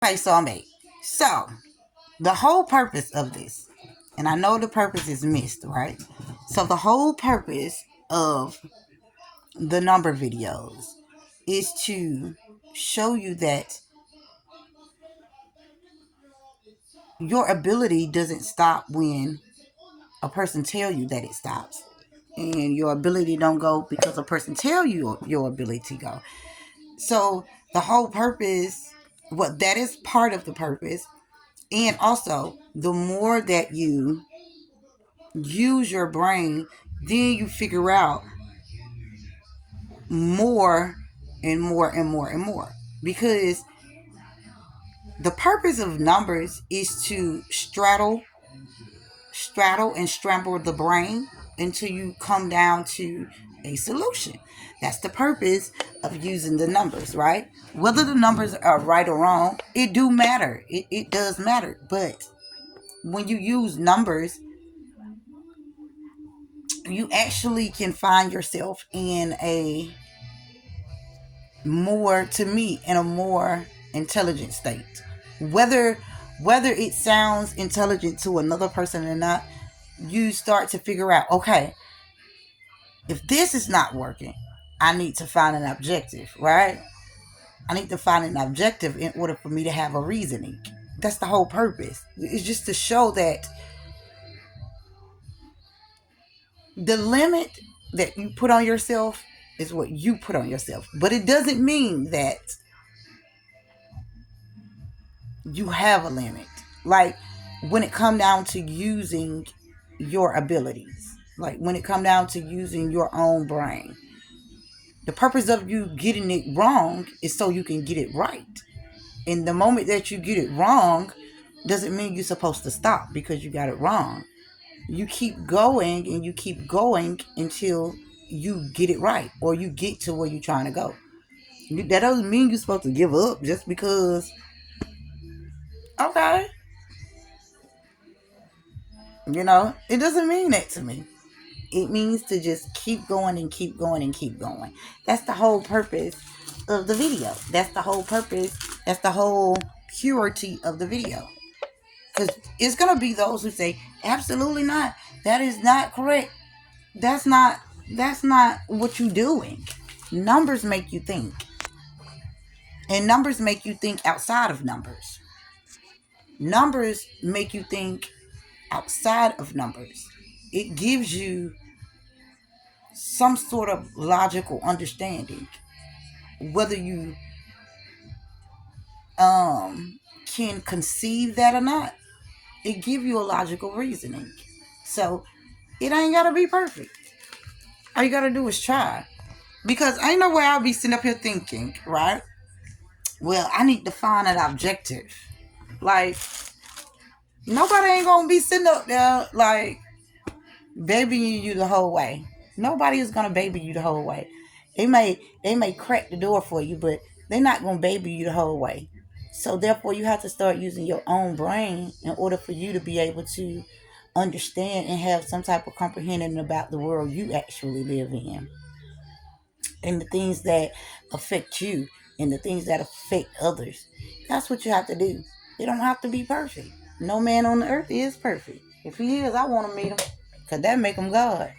Okay, so I'm eight. So the whole purpose of this, and I know the purpose is missed, right? So the whole purpose of the number videos is to show you that your ability doesn't stop when a person tell you that it stops, and your ability don't go because a person tell you your ability go. So the whole purpose, what that is part of the purpose. And also, the more that you use your brain, then you figure out more and more and more and more. Because the purpose of numbers is to straddle and scramble the brain until you come down to a solution. That's the purpose of using the numbers, right? Whether the numbers are right or wrong, it do matter. It does matter. But when you use numbers, you actually can find yourself in a more, to me, in a more intelligent state. Whether whether it sounds intelligent to another person or not, you start to figure out, okay, if this is not working, I need to find an objective, right? I need to find an objective in order for me to have a reasoning. That's the whole purpose. It's just to show that the limit that you put on yourself is what you put on yourself. But it doesn't mean that you have a limit. Like when it come down to using your abilities, like when it come down to using your own brain, the purpose of you getting it wrong is so you can get it right. And the moment that you get it wrong doesn't mean you're supposed to stop because you got it wrong. You keep going and you keep going until you get it right or you get to where you're trying to go. That doesn't mean you're supposed to give up just because, okay, it doesn't mean that to me. It means to just keep going and keep going and keep going. That's the whole purpose of the video. That's the whole purpose. That's the whole purity of the video. Because it's going to be those who say, absolutely not. That is not correct. That's not what you're doing. Numbers make you think. And numbers make you think outside of numbers. Numbers make you think outside of numbers. It gives you some sort of logical understanding. Whether you can conceive that or not, it gives you a logical reasoning. So it ain't gotta be perfect. All you gotta do is try. Because ain't no way I'll be sitting up here thinking, right? Well, I need to find an objective. Like, nobody ain't gonna be sitting up there like babying you the whole way. Nobody is gonna baby you the whole way. They may crack the door for you, but they're not gonna baby you the whole way. So therefore you have to start using your own brain in order for you to be able to understand and have some type of comprehension about the world you actually live in and the things that affect you and the things that affect others. That's what you have to do. You don't have to be perfect. No man on the earth is perfect. If he is, I want to meet him because that make him God.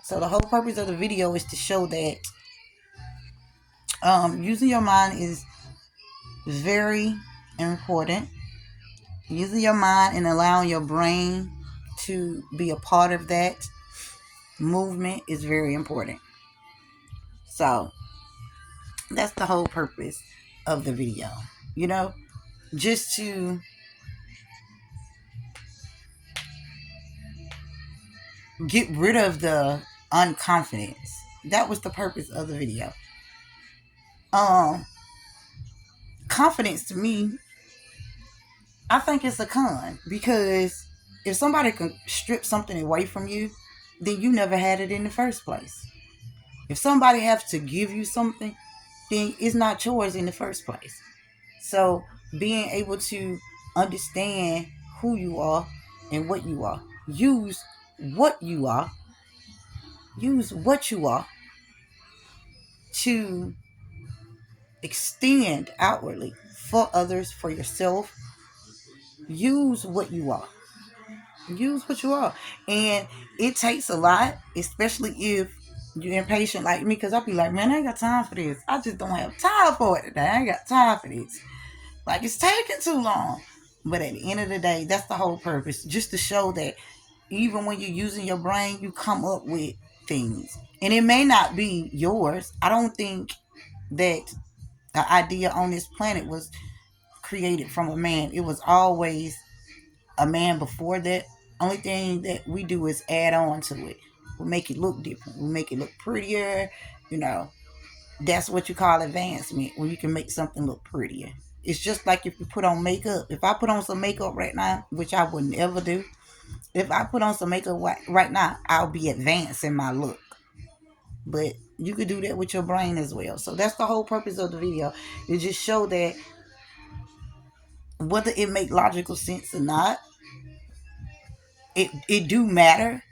So the whole purpose of the video is to show that using your mind is very important. Using your mind and allowing your brain to be a part of that movement is very important. So that's the whole purpose of the video. You know, just to get rid of the unconfidence. That was the purpose of the video. Um, Confidence to me, I think it's a con because if somebody can strip something away from you, then you never had it in the first place. If somebody has to give you something, then it's not yours in the first place. So being able to understand who you are and what you are, what you are, use what you are to extend outwardly for others, for yourself. Use what you are. Use what you are. And it takes a lot, especially if you're impatient like me, because I'll be like, man, I ain't got time for this. I just don't have time for it today. I ain't got time for this. Like, it's taking too long. But at the end of the day, that's the whole purpose. Just to show that even when you're using your brain, you come up with things. And it may not be yours. I don't think that the idea on this planet was created from a man. It was always a man before that. Only thing that we do is add on to it. We make it look different. We make it look prettier. You know, that's what you call advancement, when you can make something look prettier. It's just like if you put on makeup. If I put on some makeup right now, which I wouldn't ever do, if I put on some makeup right now, I'll be advancing my look. But you could do that with your brain as well. So that's the whole purpose of the video. To just show that whether it make logical sense or not, it do matter.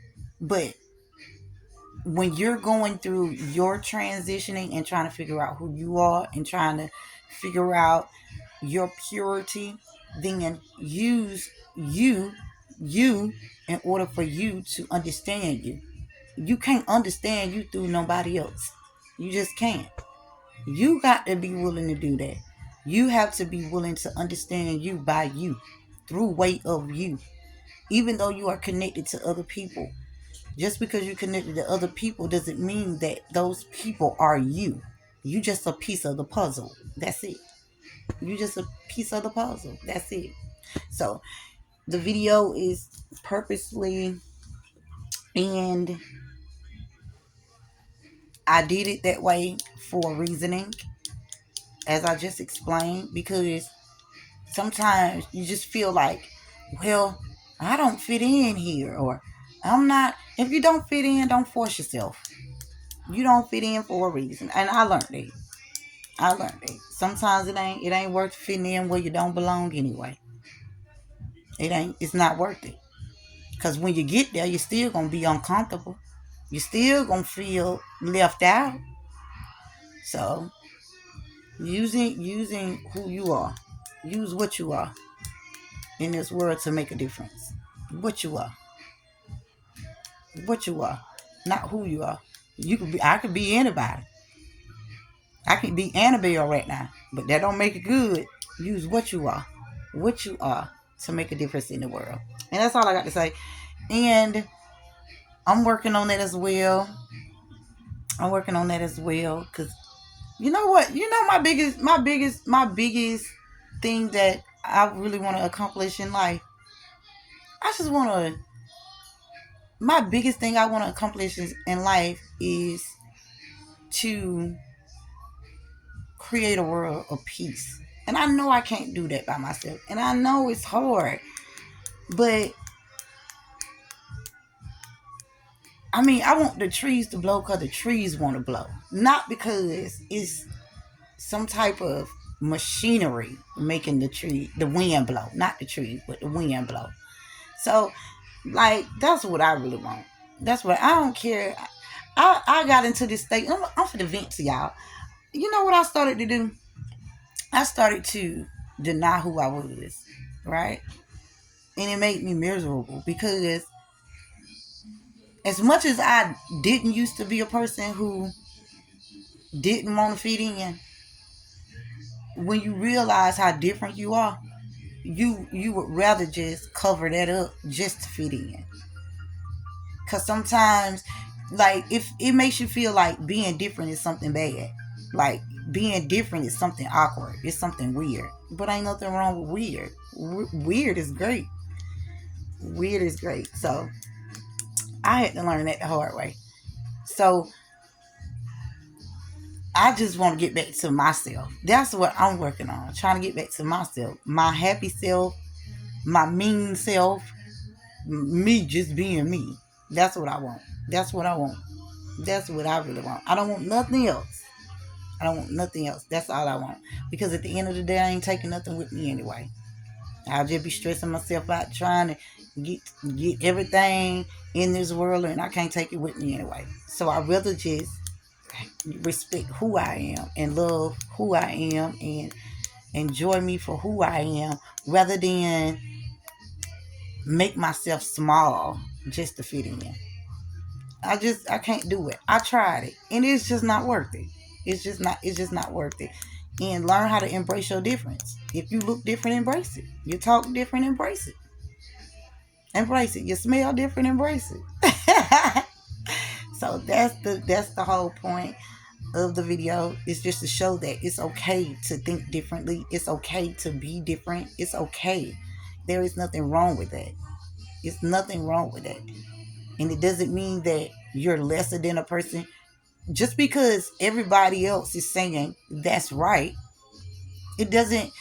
But when you're going through your transitioning and trying to figure out who you are and trying to figure out your purity, then use you in order for you to understand you. You can't understand you through nobody else. You just can't. You got to be willing to do that. You have to be willing to understand you by you, through way of you. Even though you are connected to other people, just because you're connected to other people doesn't mean that those people are you. You just a piece of the puzzle. That's it. You just a piece of the puzzle. That's it. So the video is purposely, and I did it that way for reasoning, as I just explained, because sometimes you just feel like, well, I don't fit in here, or I'm not. If you don't fit in, don't force yourself. You don't fit in for a reason. And I learned it. Sometimes it ain't worth fitting in where you don't belong anyway. It's not worth it. Because when you get there, you're still gonna be uncomfortable. You're still gonna feel left out. So using who you are. Use what you are in this world to make a difference. What you are. What you are. Not who you are. I could be anybody. I can be Annabelle right now, but that don't make it good. Use what you are. What you are to make a difference in the world. And that's all I got to say. And I'm working on that as well. Because you know what? You know, my biggest thing that I really want to accomplish in life. My biggest thing I want to accomplish in life is to create a world of peace. And I know I can't do that by myself. And I know it's hard. But I mean, I want the trees to blow because the trees want to blow. Not because it's some type of machinery making the wind blow. Not the trees, but the wind blow. So, like, that's what I really want. That's what I don't care. I got into this state. I'm for the vent to y'all. You know what I started to do? I started to deny who I was, right? And it made me miserable because as much as I didn't used to be a person who didn't want to fit in, when you realize how different you are, you would rather just cover that up just to fit in. Because sometimes, like, if it makes you feel like being different is something bad, like being different is something awkward, it's something weird. But ain't nothing wrong with weird. Weird is great. Weird is great. So I had to learn that the hard way. So I just want to get back to myself. That's what I'm working on. Trying to get back to myself. My happy self, my mean self, me just being me. That's what I want. That's what I want. That's what I really want. I don't want nothing else. That's all I want. Because at the end of the day, I ain't taking nothing with me anyway. I'll just be stressing myself out trying to get everything in this world, and I can't take it with me anyway. So I'd rather just respect who I am and love who I am and enjoy me for who I am rather than make myself small just to fit in. I can't do it. I tried it and it's just not worth it. It's just not worth it. And learn how to embrace your difference. If you look different, embrace it. You talk different, embrace it. Embrace it. You smell different, embrace it. So that's the whole point of the video. Is just to show that it's okay to think differently. It's okay to be different. It's okay. There is nothing wrong with that. It's nothing wrong with that. And it doesn't mean that you're lesser than a person. Just because everybody else is saying that's right, it doesn't.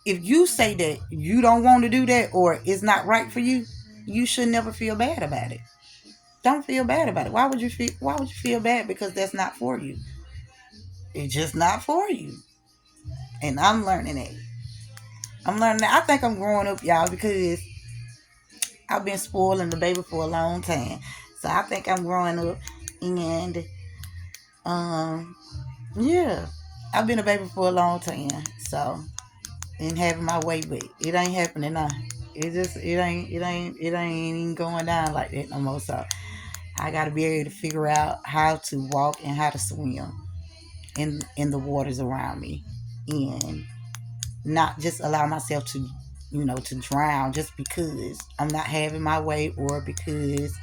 If you say that you don't want to do that or it's not right for you, you should never feel bad about it. Don't feel bad about it. Why would you feel bad because that's not for you? It's just not for you. And I'm learning it. I'm learning that. I think I'm growing up, y'all, because I've been spoiling the baby for a long time. So I think I'm growing up, and yeah, I've been a baby for a long time. So, and having my way, but it ain't happening now. It ain't even going down like that no more. So I got to be able to figure out how to walk and how to swim in the waters around me, and not just allow myself to, to drown just because I'm not having my way, or because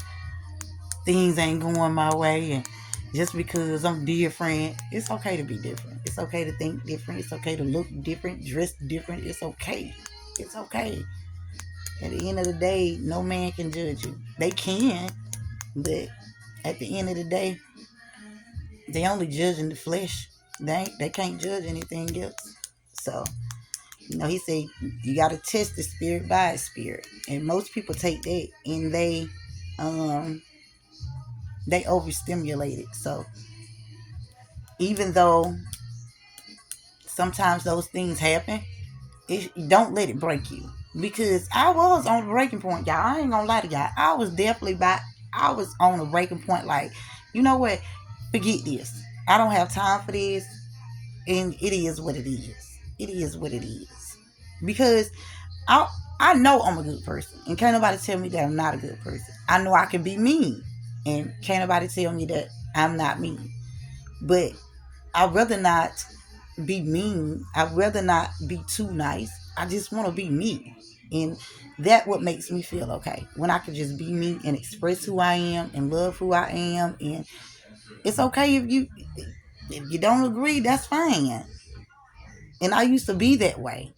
things ain't going my way, and just because I'm different. It's okay to be different. It's okay to think different. It's okay to look different, dress different. It's okay. It's okay. At the end of the day, no man can judge you. They can, but at the end of the day, they only judging the flesh. They can't judge anything else. So, he said you got to test the spirit by his spirit, and most people take that and they overstimulate it. So even though sometimes those things happen, don't let it break you. Because I was on a breaking point, y'all. I ain't gonna lie to y'all. I was on a breaking point. Like, you know what? Forget this. I don't have time for this. And it is what it is. It is what it is. Because I know I'm a good person. And can't nobody tell me that I'm not a good person. I know I can be mean. And can't nobody tell me that I'm not mean. But I'd rather not be mean. I'd rather not be too nice. I just want to be me. And that what makes me feel okay. When I can just be me and express who I am and love who I am. And it's okay if you don't agree, that's fine. And I used to be that way.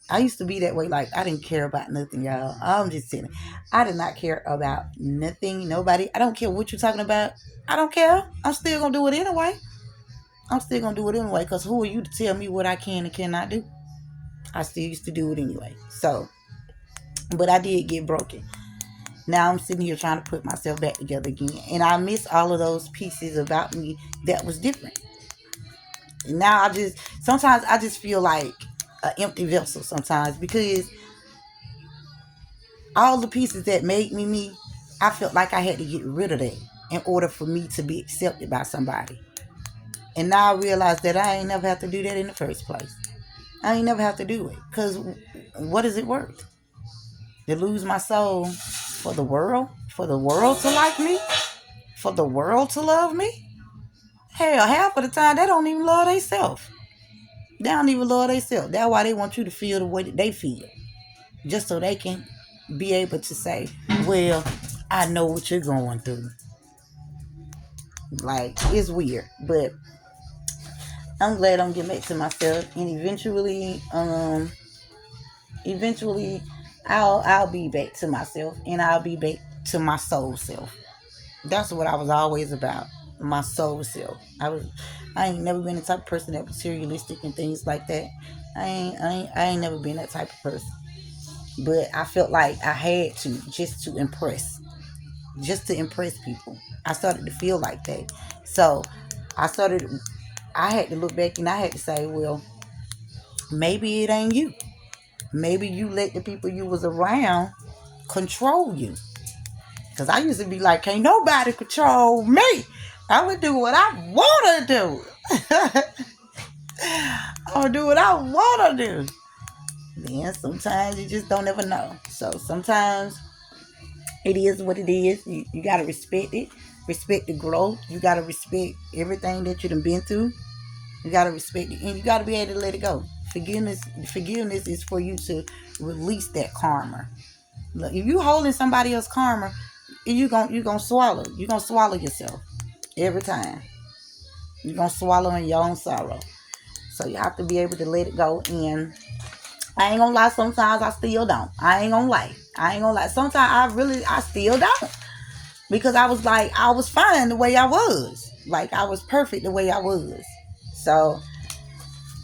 Like, I didn't care about nothing, y'all. I'm just saying. I did not care about nothing, nobody. I don't care what you're talking about. I don't care. I'm still going to do it anyway. Because who are you to tell me what I can and cannot do? I still used to do it anyway. So, but I did get broken. Now I'm sitting here trying to put myself back together again. And I miss all of those pieces about me that was different. And now sometimes I just feel like an empty vessel sometimes, because all the pieces that made me, I felt like I had to get rid of that in order for me to be accepted by somebody. And now I realize that I ain't never have to do that in the first place. I ain't never have to do it. Because what is it worth? To lose my soul for the world? For the world to like me? For the world to love me? Hell, half of the time they don't even love themselves. They don't even love themselves. That's why they want you to feel the way that they feel. Just so they can be able to say, well, I know what you're going through. Like, it's weird. But I'm glad I'm getting back to myself. And eventually I'll be back to myself. And I'll be back to my soul self. That's what I was always about. My soul self. I ain't never been the type of person that was materialistic and things like that. I ain't never been that type of person. But I felt like I had to, just to impress people. I started to feel like that. So I had to look back and I had to say, well, maybe it ain't you. Maybe you let the people you was around control you. Because I used to be like, can't nobody control me. I would do what I want to do. I'm gonna do what I wanna do. Then sometimes you just don't ever know. So sometimes it is what it is. You gotta respect it. Respect the growth. You gotta respect everything that you done been through. You gotta respect it, and you gotta be able to let it go. Forgiveness is for you to release that karma. Look, if you holding somebody else's karma, you gonna swallow. You gonna swallow yourself every time. You gonna swallow in your own sorrow. So you have to be able to let it go. And I ain't gonna lie. Sometimes I still don't. I ain't gonna lie. Sometimes I still don't, because I was like, I was fine the way I was. Like, I was perfect the way I was. So,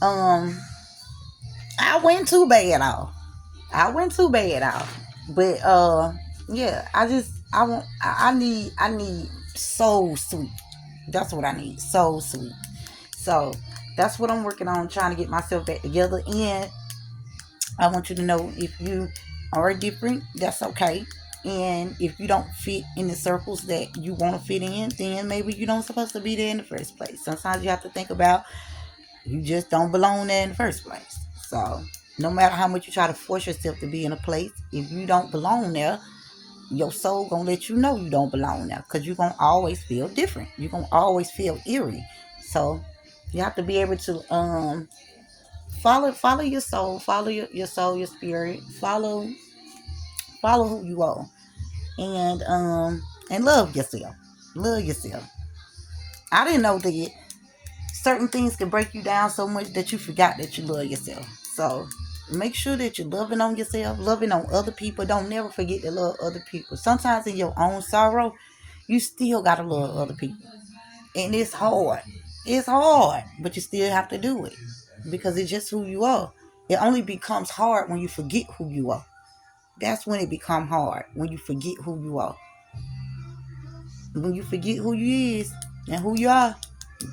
I went too bad off. But yeah, I need soul sweet. That's what I need. Soul sweet. So that's what I'm working on, trying to get myself back together. And I want you to know, if you are different, that's okay. And if you don't fit in the circles that you want to fit in, then maybe you don't supposed to be there in the first place. Sometimes you have to think about, you just don't belong there in the first place. So no matter how much you try to force yourself to be in a place, if you don't belong there, your soul gonna let you know you don't belong there, because you're gonna always feel different. You're gonna always feel eerie. So you have to be able to follow your soul, follow your soul, your spirit, follow who you are, and love yourself. Love yourself. I didn't know that certain things can break you down so much that you forgot that you love yourself. So make sure that you're loving on yourself, loving on other people. Don't never forget to love other people. Sometimes in your own sorrow, you still gotta love other people. And it's hard. It's hard, but you still have to do it, because it's just who you are. It only becomes hard when you forget who you are. That's when it becomes hard, when you forget who you are. When you forget who you is and who you are,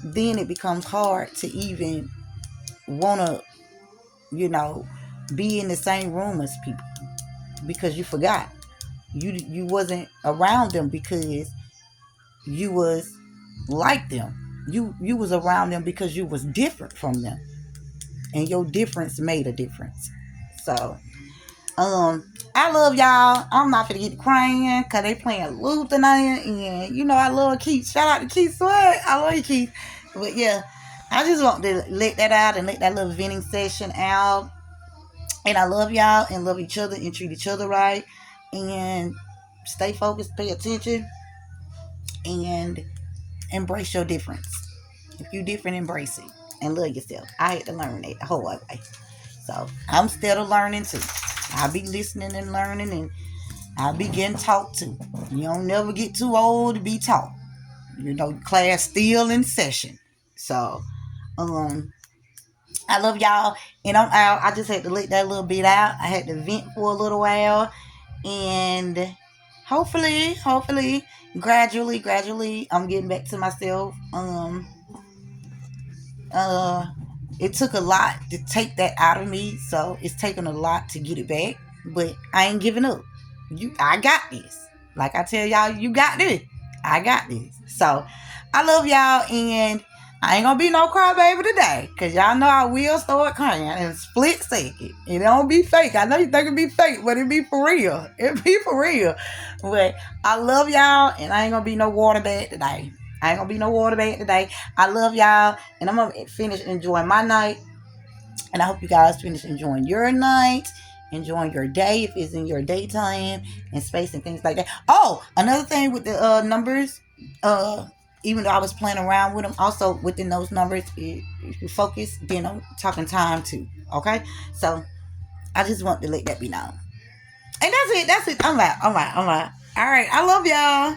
then it becomes hard to even want to, be in the same room as people, because you forgot. You wasn't around them because you was like them. You was around them because you was different from them, and your difference made a difference. So I love y'all. I'm not gonna get crying because they playing Loop tonight, and I love Keith. Shout out to Keith Sweat. I love you, Keith. But yeah, I just want to let that out and let that little venting session out. And I love y'all, and love each other, and treat each other right, and stay focused, pay attention, and embrace your difference. If you different, embrace it and love yourself. I had to learn that the whole way. So I'm still learning too. I'll be listening and learning, and I'll be getting taught too. You don't never get too old to be taught. Class still in session. So, I love y'all, and I'm out. I just had to let that little bit out. I had to vent for a little while, and hopefully, gradually, I'm getting back to myself. It took a lot to take that out of me, so it's taken a lot to get it back. But I ain't giving up. I got this. Like I tell y'all, you got this. I got this. So I love y'all, and I ain't gonna be no crybaby today, because y'all know I will start crying in a split second. It don't be fake. I know you think it be fake, but it be for real. It be for real. But I love y'all, and I ain't gonna be no water bag today. I love y'all, and I'm gonna finish enjoying my night. And I hope you guys finish enjoying your night, enjoying your day if it's in your daytime and space and things like that. Oh, another thing with the numbers, even though I was playing around with them, also within those numbers, if you focus, then I'm talking time too. Okay, so I just want to let that be known. And that's it. I'm out. All right. I love y'all.